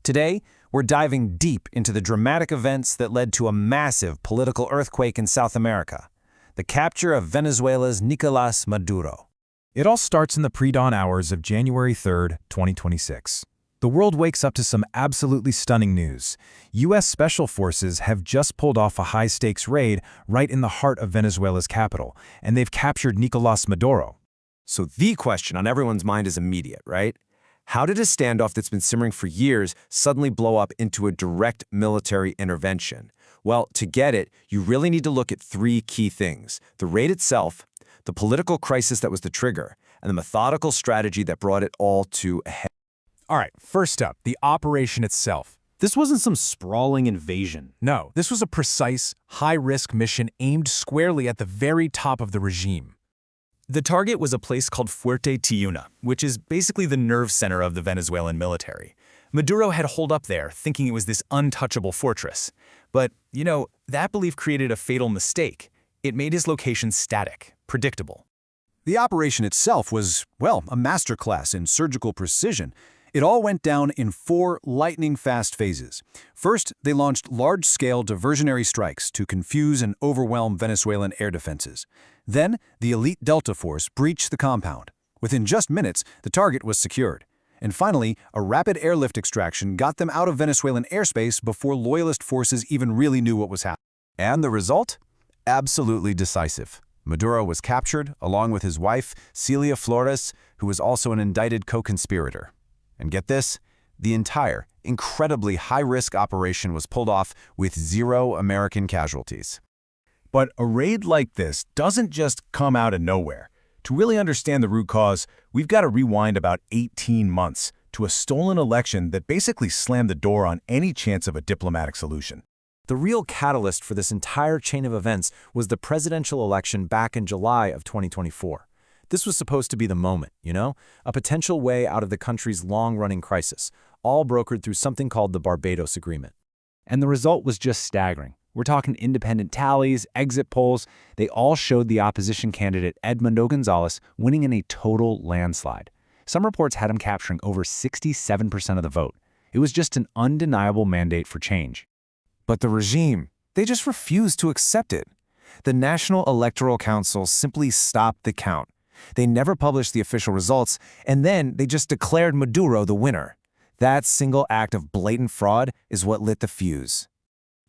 Today, we're diving deep into the dramatic events that led to a massive political earthquake in South America, the capture of Venezuela's Nicolás Maduro. It all starts in the pre-dawn hours of January 3, 2026. The world wakes up to some absolutely stunning news. U.S. Special Forces have just pulled off a high-stakes raid right in the heart of Venezuela's capital, and they've captured Nicolás Maduro. So the question on everyone's mind is immediate, right? How did a standoff that's been simmering for years suddenly blow up into a direct military intervention? Well, to get it, you really need to look at three key things: the raid itself, the political crisis that was the trigger, and the methodical strategy that brought it all to a head. All right, first up, the operation itself. This wasn't some sprawling invasion. No, this was a precise, high-risk mission aimed squarely at the very top of the regime. The target was a place called Fuerte Tiuna, which is basically the nerve center of the Venezuelan military. Maduro had holed up there, thinking it was this untouchable fortress. But, that belief created a fatal mistake. It made his location static, predictable. The operation itself was, well, a masterclass in surgical precision. It all went down in 4 lightning-fast phases. First, they launched large-scale diversionary strikes to confuse and overwhelm Venezuelan air defenses. Then, the elite Delta Force breached the compound. Within just minutes, the target was secured. And finally, a rapid airlift extraction got them out of Venezuelan airspace before loyalist forces even really knew what was happening. And the result? Absolutely decisive. Maduro was captured, along with his wife, Cilia Flores, who was also an indicted co-conspirator. And get this, the entire, incredibly high-risk operation was pulled off with 0 American casualties. But a raid like this doesn't just come out of nowhere. To really understand the root cause, we've got to rewind about 18 months to a stolen election that basically slammed the door on any chance of a diplomatic solution. The real catalyst for this entire chain of events was the presidential election back in July of 2024. This was supposed to be the moment, a potential way out of the country's long-running crisis, all brokered through something called the Barbados Agreement. And the result was just staggering. We're talking independent tallies, exit polls. They all showed the opposition candidate Edmundo González winning in a total landslide. Some reports had him capturing over 67% of the vote. It was just an undeniable mandate for change. But the regime, they just refused to accept it. The National Electoral Council simply stopped the count. They never published the official results, and then they just declared Maduro the winner. That single act of blatant fraud is what lit the fuse.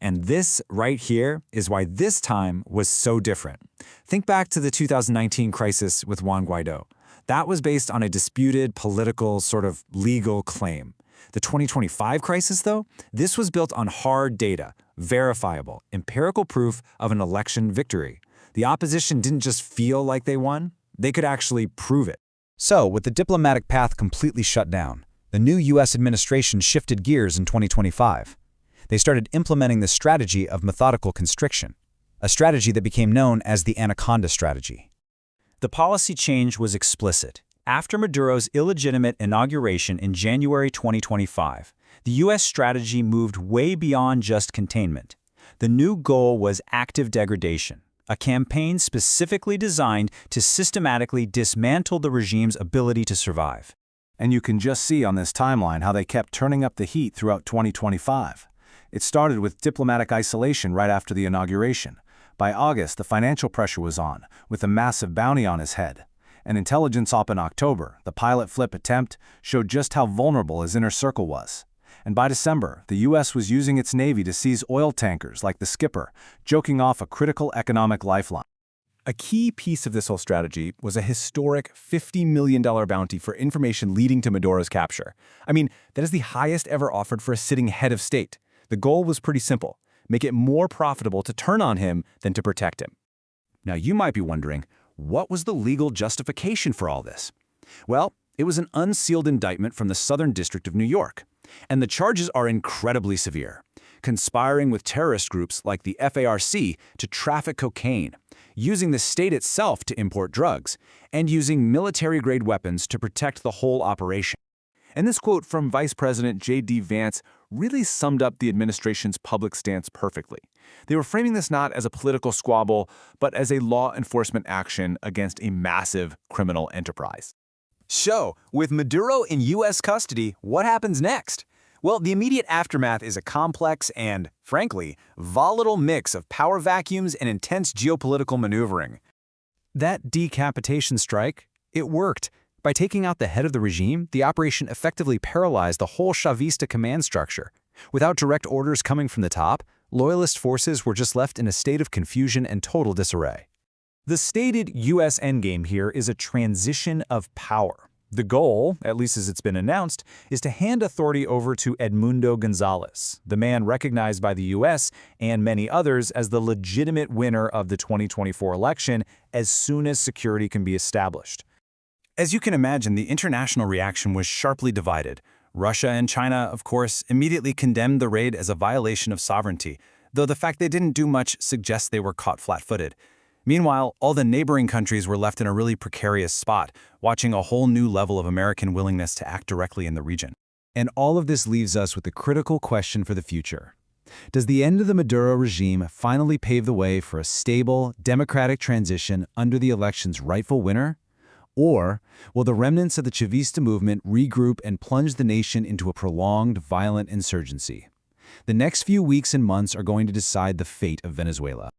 And this right here is why this time was so different. Think back to the 2019 crisis with Juan Guaidó. That was based on a disputed political, sort of legal claim. The 2025 crisis, though, this was built on hard data, verifiable, empirical proof of an election victory. The opposition didn't just feel like they won. They could actually prove it. So, with the diplomatic path completely shut down, the new U.S. administration shifted gears in 2025. They started implementing the strategy of methodical constriction, a strategy that became known as the Anaconda Strategy. The policy change was explicit. After Maduro's illegitimate inauguration in January 2025, the U.S. strategy moved way beyond just containment. The new goal was active degradation, a campaign specifically designed to systematically dismantle the regime's ability to survive. And you can just see on this timeline how they kept turning up the heat throughout 2025. It started with diplomatic isolation right after the inauguration. By August, the financial pressure was on, with a massive bounty on his head. An intelligence op in October, the pilot flip attempt, showed just how vulnerable his inner circle was. And by December, the U.S. was using its Navy to seize oil tankers like the Skipper, joking off a critical economic lifeline. A key piece of this whole strategy was a historic $50 million bounty for information leading to Maduro's capture. I mean, that is the highest ever offered for a sitting head of state. The goal was pretty simple: make it more profitable to turn on him than to protect him. Now you might be wondering, what was the legal justification for all this? Well, it was an unsealed indictment from the Southern District of New York. And the charges are incredibly severe: conspiring with terrorist groups like the FARC to traffic cocaine, using the state itself to import drugs, and using military-grade weapons to protect the whole operation. And this quote from Vice President J.D. Vance really summed up the administration's public stance perfectly. They were framing this not as a political squabble, but as a law enforcement action against a massive criminal enterprise. So, with Maduro in U.S. custody, what happens next? Well, the immediate aftermath is a complex and, frankly, volatile mix of power vacuums and intense geopolitical maneuvering. That decapitation strike, it worked. By taking out the head of the regime, the operation effectively paralyzed the whole Chavista command structure. Without direct orders coming from the top, loyalist forces were just left in a state of confusion and total disarray. The stated U.S. endgame here is a transition of power. The goal, at least as it's been announced, is to hand authority over to Edmundo González, the man recognized by the U.S. and many others as the legitimate winner of the 2024 election as soon as security can be established. As you can imagine, the international reaction was sharply divided. Russia and China, of course, immediately condemned the raid as a violation of sovereignty, though the fact they didn't do much suggests they were caught flat-footed. Meanwhile, all the neighboring countries were left in a really precarious spot, watching a whole new level of American willingness to act directly in the region. And all of this leaves us with a critical question for the future. Does the end of the Maduro regime finally pave the way for a stable, democratic transition under the election's rightful winner? Or will the remnants of the Chavista movement regroup and plunge the nation into a prolonged, violent insurgency? The next few weeks and months are going to decide the fate of Venezuela.